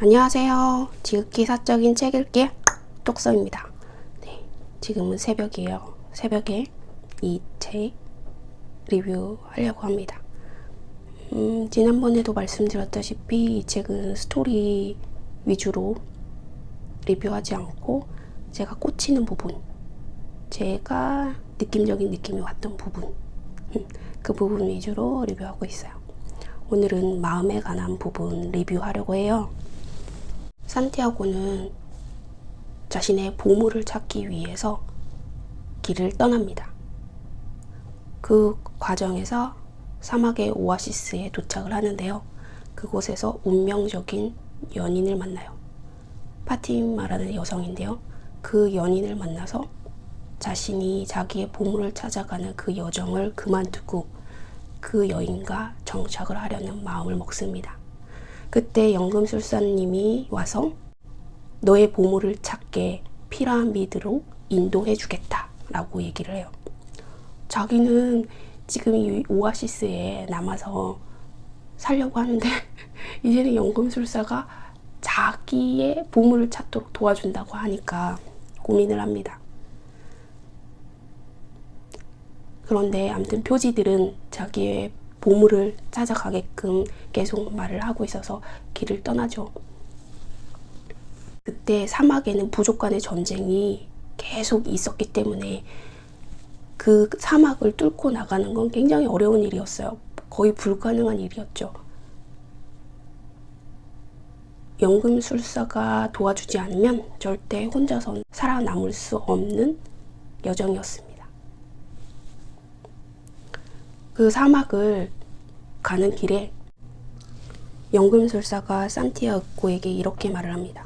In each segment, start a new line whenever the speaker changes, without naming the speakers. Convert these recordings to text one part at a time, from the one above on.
안녕하세요. 지극히 사적인 책 읽기 똑서입니다. 네, 지금은 새벽이에요. 새벽에 이 책 리뷰하려고 합니다. 지난번에도 말씀드렸다시피 이 책은 스토리 위주로 리뷰하지 않고 제가 꽂히는 부분, 제가 느낌적인 느낌이 왔던 부분, 그 부분 위주로 리뷰하고 있어요. 오늘은 마음에 관한 부분 리뷰하려고 해요. 산티아고는 자신의 보물을 찾기 위해서 길을 떠납니다. 그 과정에서 사막의 오아시스에 도착을 하는데요. 그곳에서 운명적인 연인을 만나요. 파티마라는 여성인데요. 그 연인을 만나서 자신이 자기의 보물을 찾아가는 그 여정을 그만두고 그 여인과 정착을 하려는 마음을 먹습니다. 그때 연금술사님이 와서 너의 보물을 찾게 피라미드로 인도해 주겠다 라고 얘기를 해요. 자기는 지금 이 오아시스에 남아서 살려고 하는데 이제는 연금술사가 자기의 보물을 찾도록 도와준다고 하니까 고민을 합니다. 그런데 아무튼 표지들은 자기의 보물을 찾아가게끔 계속 말을 하고 있어서 길을 떠나죠. 그때 사막에는 부족 간의 전쟁이 계속 있었기 때문에 그 사막을 뚫고 나가는 건 굉장히 어려운 일이었어요. 거의 불가능한 일이었죠. 연금술사가 도와주지 않으면 절대 혼자선 살아남을 수 없는 여정이었습니다. 그 사막을 가는 길에 연금술사가 산티아고에게 이렇게 말을 합니다.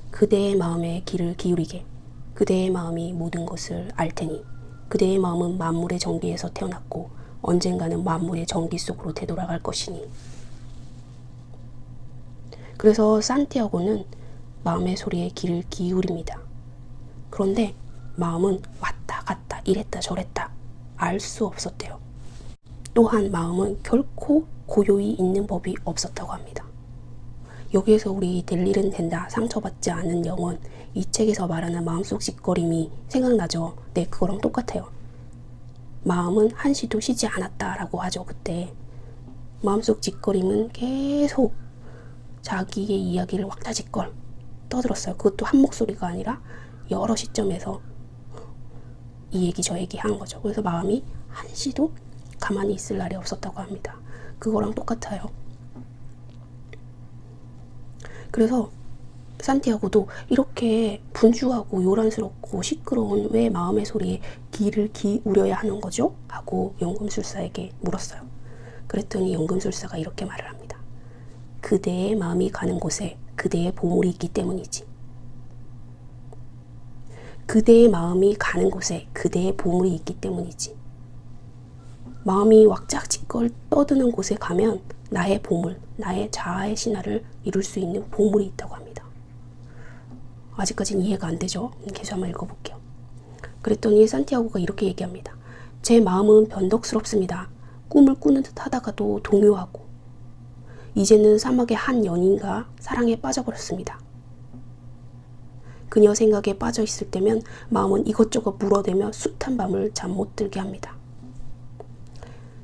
그대의 마음에 귀를 기울이게. 그대의 마음이 모든 것을 알 테니. 그대의 마음은 만물의 전기에서 태어났고 언젠가는 만물의 전기 속으로 되돌아갈 것이니. 그래서 산티아고는 마음의 소리에 귀를 기울입니다. 그런데 마음은 왔다 갔다 이랬다 저랬다 알 수 없었대요. 또한 마음은 결코 고요히 있는 법이 없었다고 합니다. 여기에서 우리 될 일은 된다, 상처받지 않은 영혼, 이 책에서 말하는 마음속 짓거림이 생각나죠? 네, 그거랑 똑같아요. 마음은 한시도 쉬지 않았다라고 하죠. 그때 마음속 짓거림은 계속 자기의 이야기를 왁자지껄 떠들었어요. 그것도 한 목소리가 아니라 여러 시점에서 이 얘기 저 얘기 한 거죠. 그래서 마음이 한시도 가만히 있을 날이 없었다고 합니다. 그거랑 똑같아요. 그래서 산티아고도 이렇게 분주하고 요란스럽고 시끄러운 왜 마음의 소리에 귀를 기울여야 하는 거죠? 하고 연금술사에게 물었어요. 그랬더니 연금술사가 이렇게 말을 합니다. 그대의 마음이 가는 곳에 그대의 보물이 있기 때문이지. 그대의 마음이 가는 곳에 그대의 보물이 있기 때문이지. 마음이 왁자지껄 떠드는 곳에 가면 나의 보물, 나의 자아의 신화를 이룰 수 있는 보물이 있다고 합니다. 아직까지는 이해가 안 되죠? 계속 한번 읽어볼게요. 그랬더니 산티아고가 이렇게 얘기합니다. 제 마음은 변덕스럽습니다. 꿈을 꾸는 듯 하다가도 동요하고 이제는 사막의 한 연인과 사랑에 빠져버렸습니다. 그녀 생각에 빠져 있을 때면 마음은 이것저것 물어대며 숱한 밤을 잠 못 들게 합니다.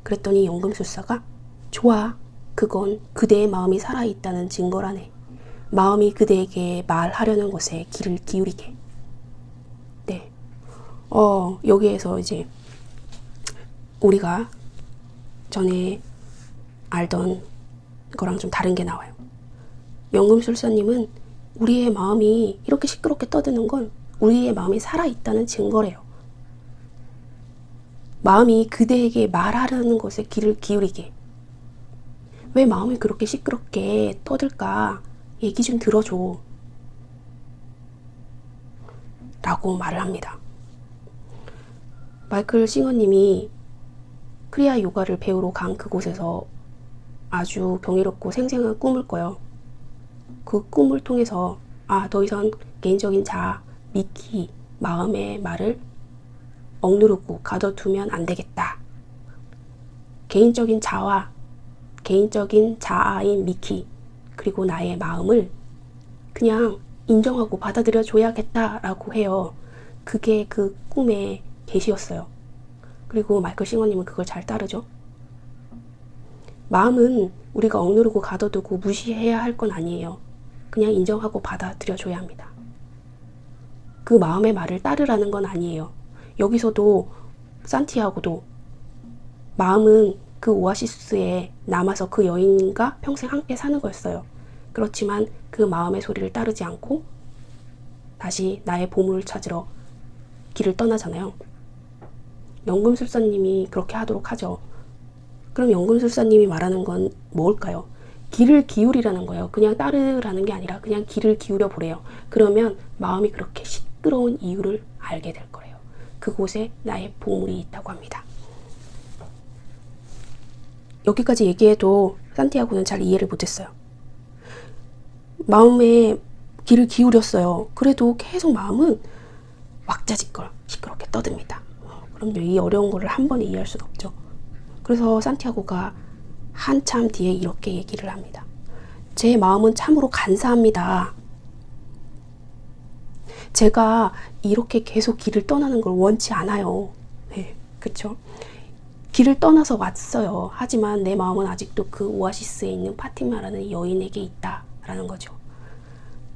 그랬더니 연금술사가 좋아, 그건 그대의 마음이 살아있다는 증거라네. 마음이 그대에게 말하려는 것에 귀를 기울이게. 네. 여기에서 이제 우리가 전에 알던 거랑 좀 다른 게 나와요. 연금술사님은 우리의 마음이 이렇게 시끄럽게 떠드는 건 우리의 마음이 살아있다는 증거래요. 마음이 그대에게 말하려는 것에 귀를 기울이게. 왜 마음이 그렇게 시끄럽게 떠들까? 얘기 좀 들어줘. 라고 말을 합니다. 마이클 싱어님이 크리아 요가를 배우러 간 그곳에서 아주 경이롭고 생생한 꿈을 꿔요. 그 꿈을 통해서 더 이상 개인적인 자아, 미키, 마음의 말을 억누르고 가둬두면 안 되겠다. 개인적인 자아인 미키, 그리고 나의 마음을 그냥 인정하고 받아들여 줘야겠다라고 해요. 그게 그 꿈의 계시였어요. 그리고 마이클 싱어님은 그걸 잘 따르죠. 마음은 우리가 억누르고 가둬두고 무시해야 할 건 아니에요. 그냥 인정하고 받아들여 줘야 합니다. 그 마음의 말을 따르라는 건 아니에요. 여기서도 산티아고도 마음은 그 오아시스에 남아서 그 여인과 평생 함께 사는 거였어요. 그렇지만 그 마음의 소리를 따르지 않고 다시 나의 보물을 찾으러 길을 떠나잖아요. 연금술사님이 그렇게 하도록 하죠. 그럼 연금술사님이 말하는 건 뭘까요? 길을 기울이라는 거예요. 그냥 따르라는 게 아니라 그냥 길을 기울여 보래요. 그러면 마음이 그렇게 시끄러운 이유를 알게 될 거예요. 그곳에 나의 보물이 있다고 합니다. 여기까지 얘기해도 산티아고는 잘 이해를 못했어요. 마음에 길을 기울였어요. 그래도 계속 마음은 왁자지껄 시끄럽게 떠듭니다. 그럼요, 이 어려운 거를 한 번에 이해할 수는 없죠. 그래서 산티아고가 한참 뒤에 이렇게 얘기를 합니다. 제 마음은 참으로 간사합니다. 제가 이렇게 계속 길을 떠나는 걸 원치 않아요. 네, 그쵸? 길을 떠나서 왔어요. 하지만 내 마음은 아직도 그 오아시스에 있는 파티마라는 여인에게 있다라는 거죠.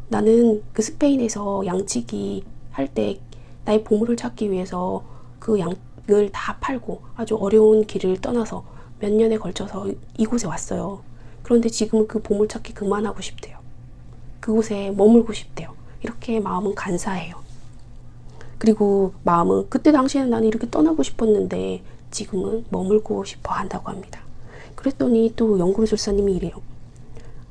나는 그 스페인에서 양치기 할 때 나의 보물을 찾기 위해서 그 양을 다 팔고 아주 어려운 길을 떠나서 몇 년에 걸쳐서 이곳에 왔어요. 그런데 지금은 그 보물 찾기 그만하고 싶대요. 그곳에 머물고 싶대요. 이렇게 마음은 간사해요. 그리고 마음은 그때 당시에는 나는 이렇게 떠나고 싶었는데 지금은 머물고 싶어 한다고 합니다. 그랬더니 또 연금술사님이 이래요.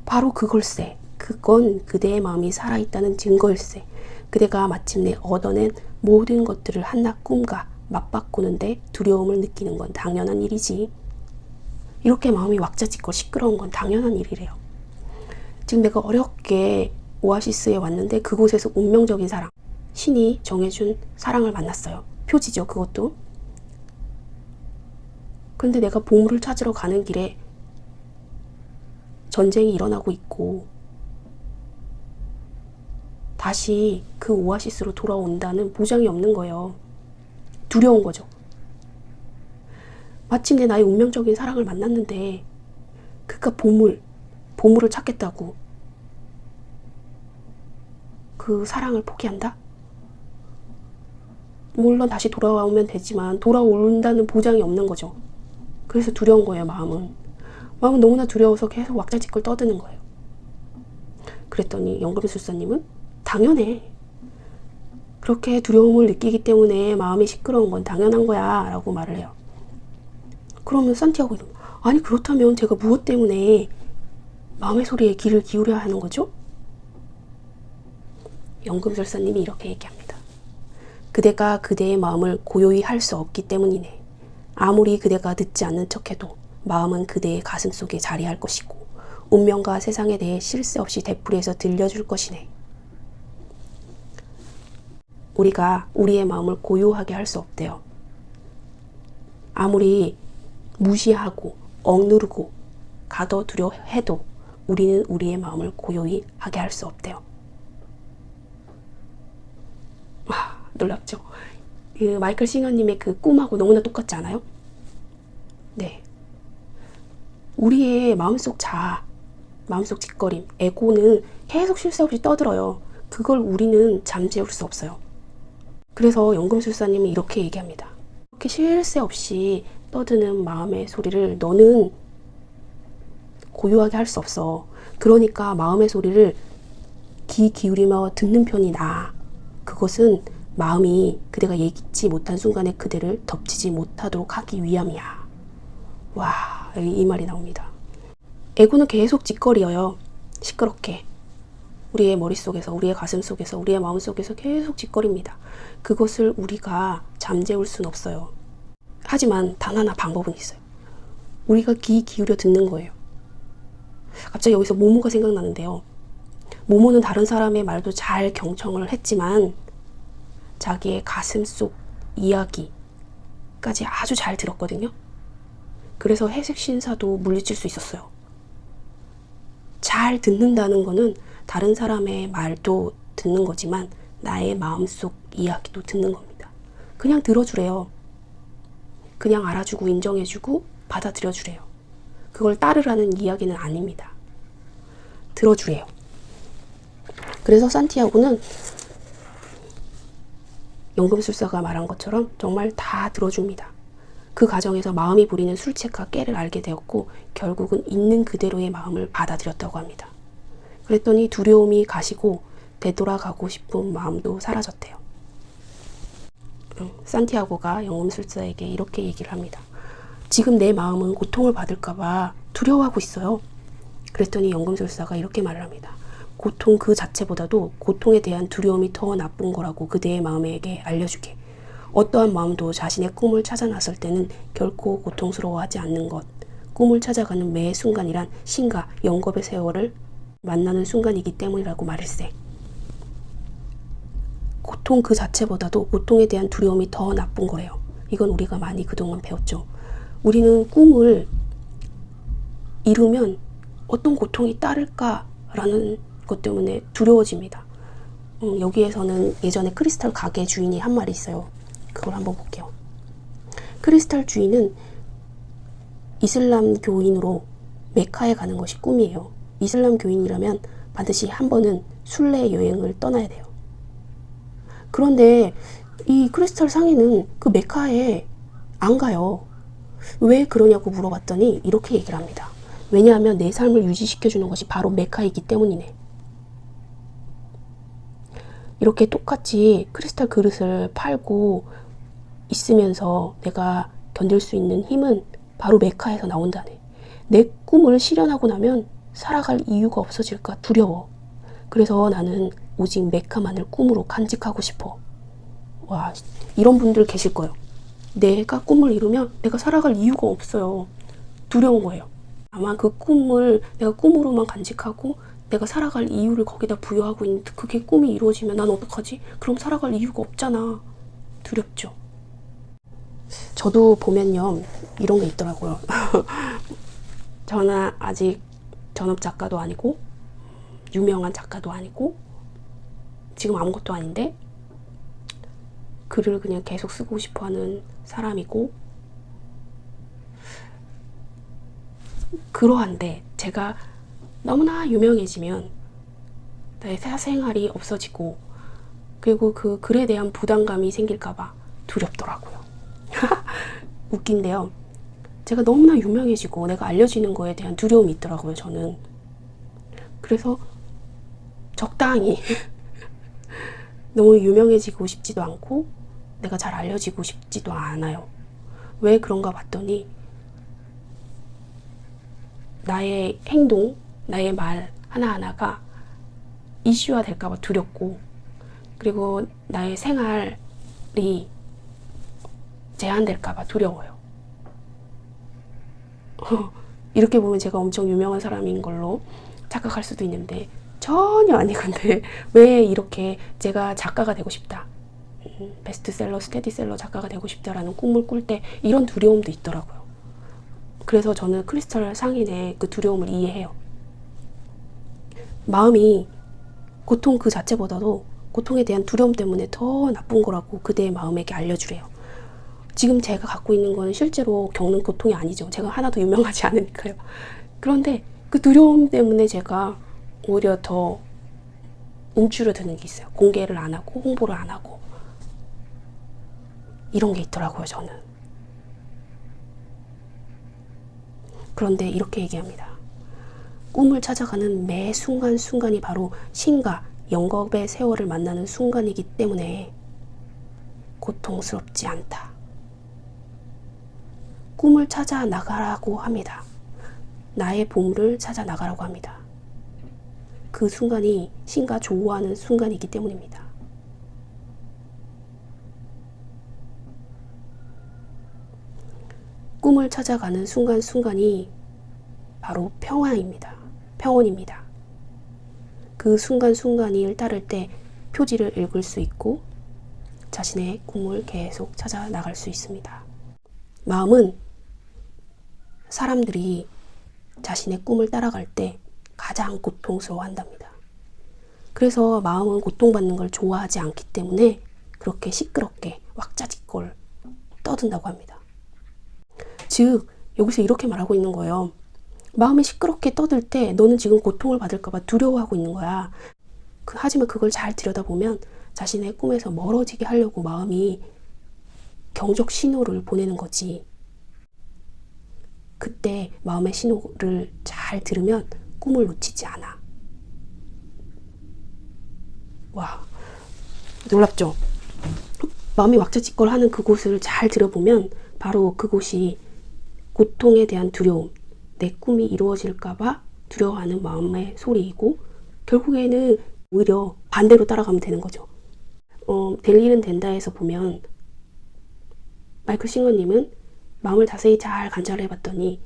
바로 그걸세. 그건 그대의 마음이 살아있다는 증거일세. 그대가 마침내 얻어낸 모든 것들을 한낱 꿈과 맞바꾸는데 두려움을 느끼는 건 당연한 일이지. 이렇게 마음이 왁자지껄 시끄러운 건 당연한 일이래요. 지금 내가 어렵게 오아시스에 왔는데 그곳에서 운명적인 사랑, 신이 정해준 사랑을 만났어요. 표지죠, 그것도. 근데 내가 보물을 찾으러 가는 길에 전쟁이 일어나고 있고 다시 그 오아시스로 돌아온다는 보장이 없는 거예요. 두려운 거죠. 마침내 나의 운명적인 사랑을 만났는데 그가 보물을 찾겠다고 그 사랑을 포기한다? 물론 다시 돌아오면 되지만 돌아온다는 보장이 없는 거죠. 그래서 두려운 거예요, 마음은. 마음은 너무나 두려워서 계속 왁자지껄 떠드는 거예요. 그랬더니 연금술사님은 당연해. 그렇게 두려움을 느끼기 때문에 마음이 시끄러운 건 당연한 거야 라고 말을 해요. 그러면 산티아고는 아니 그렇다면 제가 무엇 때문에 마음의 소리에 귀를 기울여야 하는 거죠? 연금술사님이 이렇게 얘기합니다. 그대가 그대의 마음을 고요히 할 수 없기 때문이네. 아무리 그대가 듣지 않는 척해도 마음은 그대의 가슴 속에 자리할 것이고 운명과 세상에 대해 쉴 새 없이 되풀이해서 들려줄 것이네. 우리가 우리의 마음을 고요하게 할 수 없대요. 아무리 무시하고 억누르고 가둬두려 해도 우리는 우리의 마음을 고요히 하게 할 수 없대요. 와, 놀랍죠? 그 마이클 싱어님의 그 꿈하고 너무나 똑같지 않아요? 네. 우리의 마음속 자아, 마음속 짓거림, 에고는 계속 쉴 새 없이 떠들어요. 그걸 우리는 잠재울 수 없어요. 그래서 연금술사님은 이렇게 얘기합니다. 이렇게 쉴 새 없이 떠드는 마음의 소리를 너는 고요하게 할 수 없어. 그러니까 마음의 소리를 귀 기울이며 듣는 편이 나아. 그것은 마음이 그대가 예기치 못한 순간에 그대를 덮치지 못하도록 하기 위함이야. 와, 이 말이 나옵니다. 에고는 계속 짓거려요. 시끄럽게. 우리의 머릿속에서, 우리의 가슴 속에서, 우리의 마음 속에서 계속 짓거립니다. 그것을 우리가 잠재울 수는 없어요. 하지만 단 하나 방법은 있어요. 우리가 귀 기울여 듣는 거예요. 갑자기 여기서 모모가 생각나는데요. 모모는 다른 사람의 말도 잘 경청을 했지만 자기의 가슴 속 이야기까지 아주 잘 들었거든요. 그래서 회색 신사도 물리칠 수 있었어요. 잘 듣는다는 거는 다른 사람의 말도 듣는 거지만 나의 마음속 이야기도 듣는 겁니다. 그냥 들어주래요. 그냥 알아주고 인정해주고 받아들여주래요. 그걸 따르라는 이야기는 아닙니다. 들어주래요. 그래서 산티아고는 연금술사가 말한 것처럼 정말 다 들어줍니다. 그 과정에서 마음이 부리는 술책과 깨를 알게 되었고 결국은 있는 그대로의 마음을 받아들였다고 합니다. 그랬더니 두려움이 가시고 되돌아가고 싶은 마음도 사라졌대요. 산티아고가 연금술사에게 이렇게 얘기를 합니다. 지금 내 마음은 고통을 받을까봐 두려워하고 있어요. 그랬더니 연금술사가 이렇게 말을 합니다. 고통 그 자체보다도 고통에 대한 두려움이 더 나쁜 거라고 그대의 마음에게 알려주게. 어떠한 마음도 자신의 꿈을 찾아 나설 때는 결코 고통스러워하지 않는 것. 꿈을 찾아가는 매 순간이란 신과 영겁의 세월을 만나는 순간이기 때문이라고 말일세. 고통 그 자체보다도 고통에 대한 두려움이 더 나쁜 거래요. 이건 우리가 많이 그동안 배웠죠. 우리는 꿈을 이루면 어떤 고통이 따를까라는 것 때문에 두려워집니다. 여기에서는 예전에 크리스탈 가게 주인이 한 말이 있어요. 그걸 한번 볼게요. 크리스탈 주인은 이슬람 교인으로 메카에 가는 것이 꿈이에요. 이슬람 교인이라면 반드시 한 번은 순례 여행을 떠나야 돼요. 그런데 이 크리스탈 상인은 그 메카에 안 가요. 왜 그러냐고 물어봤더니 이렇게 얘기를 합니다. 왜냐하면 내 삶을 유지시켜주는 것이 바로 메카이기 때문이네. 이렇게 똑같이 크리스탈 그릇을 팔고 있으면서 내가 견딜 수 있는 힘은 바로 메카에서 나온다네. 내 꿈을 실현하고 나면 살아갈 이유가 없어질까 두려워. 그래서 나는 오직 메카만을 꿈으로 간직하고 싶어. 와, 이런 분들 계실 거예요. 내가 꿈을 이루면 내가 살아갈 이유가 없어요. 두려운 거예요. 아마 그 꿈을 내가 꿈으로만 간직하고 내가 살아갈 이유를 거기다 부여하고 있는데 그게 꿈이 이루어지면 난 어떡하지? 그럼 살아갈 이유가 없잖아. 두렵죠. 저도 보면요, 이런 게 있더라고요. 저는 아직 전업 작가도 아니고 유명한 작가도 아니고 지금 아무것도 아닌데 글을 그냥 계속 쓰고 싶어하는 사람이고, 그러한데 제가 너무나 유명해지면 나의 사생활이 없어지고 그리고 그 글에 대한 부담감이 생길까봐 두렵더라고요. 웃긴데요. 제가 너무나 유명해지고 내가 알려지는 거에 대한 두려움이 있더라고요, 저는. 그래서 적당히 너무 유명해지고 싶지도 않고 내가 잘 알려지고 싶지도 않아요. 왜 그런가 봤더니 나의 행동, 나의 말 하나하나가 이슈화 될까봐 두렵고, 그리고 나의 생활이 제한될까봐 두려워요. 이렇게 보면 제가 엄청 유명한 사람인 걸로 착각할 수도 있는데 전혀 아니건데 왜 이렇게 제가 작가가 되고 싶다, 베스트셀러, 스테디셀러 작가가 되고 싶다라는 꿈을 꿀 때 이런 두려움도 있더라고요. 그래서 저는 크리스탈 상인의 그 두려움을 이해해요. 마음이 고통 그 자체보다도 고통에 대한 두려움 때문에 더 나쁜 거라고 그대의 마음에게 알려주래요. 지금 제가 갖고 있는 건 실제로 겪는 고통이 아니죠. 제가 하나도 유명하지 않으니까요. 그런데 그 두려움 때문에 제가 오히려 더 움츠러드는 게 있어요. 공개를 안 하고 홍보를 안 하고 이런 게 있더라고요, 저는. 그런데 이렇게 얘기합니다. 꿈을 찾아가는 매 순간순간이 바로 신과 영겁의 세월을 만나는 순간이기 때문에 고통스럽지 않다. 꿈을 찾아 나가라고 합니다. 나의 보물을 찾아 나가라고 합니다. 그 순간이 신과 조우하는 순간이기 때문입니다. 꿈을 찾아가는 순간순간이 바로 평화입니다. 평온입니다. 그 순간순간을 따를 때 표지를 읽을 수 있고 자신의 꿈을 계속 찾아 나갈 수 있습니다. 마음은 사람들이 자신의 꿈을 따라갈 때 가장 고통스러워한답니다. 그래서 마음은 고통받는 걸 좋아하지 않기 때문에 그렇게 시끄럽게 왁자지껄 떠든다고 합니다. 즉 여기서 이렇게 말하고 있는 거예요. 마음이 시끄럽게 떠들 때 너는 지금 고통을 받을까 봐 두려워하고 있는 거야. 하지만 그걸 잘 들여다보면 자신의 꿈에서 멀어지게 하려고 마음이 경적 신호를 보내는 거지. 그때 마음의 신호를 잘 들으면 꿈을 놓치지 않아. 와, 놀랍죠? 마음이 왁자지껄 하는 그곳을 잘 들어보면 바로 그곳이 고통에 대한 두려움, 내 꿈이 이루어질까봐 두려워하는 마음의 소리이고 결국에는 오히려 반대로 따라가면 되는 거죠. 될 일은 된다에서 보면 마이클 싱어님은 마음을 자세히 잘 관찰을 해봤더니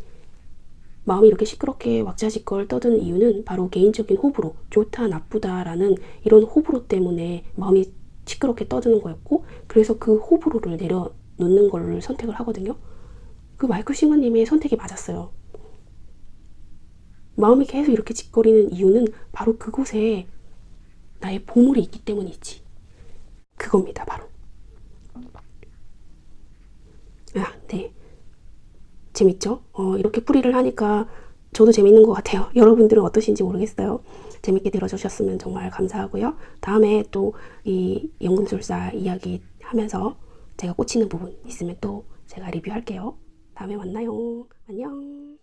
마음이 이렇게 시끄럽게 왁자지껄 떠드는 이유는 바로 개인적인 호불호, 좋다 나쁘다라는 이런 호불호 때문에 마음이 시끄럽게 떠드는 거였고 그래서 그 호불호를 내려놓는 걸 선택을 하거든요. 그 마이클 싱어님의 선택이 맞았어요. 마음이 계속 이렇게 짓거리는 이유는 바로 그곳에 나의 보물이 있기 때문이지. 그겁니다, 바로. 네. 재밌죠? 이렇게 풀이를 하니까 저도 재밌는 것 같아요. 여러분들은 어떠신지 모르겠어요. 재밌게 들어주셨으면 정말 감사하고요. 다음에 또 이 연금술사 이야기 하면서 제가 꽂히는 부분 있으면 또 제가 리뷰할게요. 다음에 만나요. 안녕.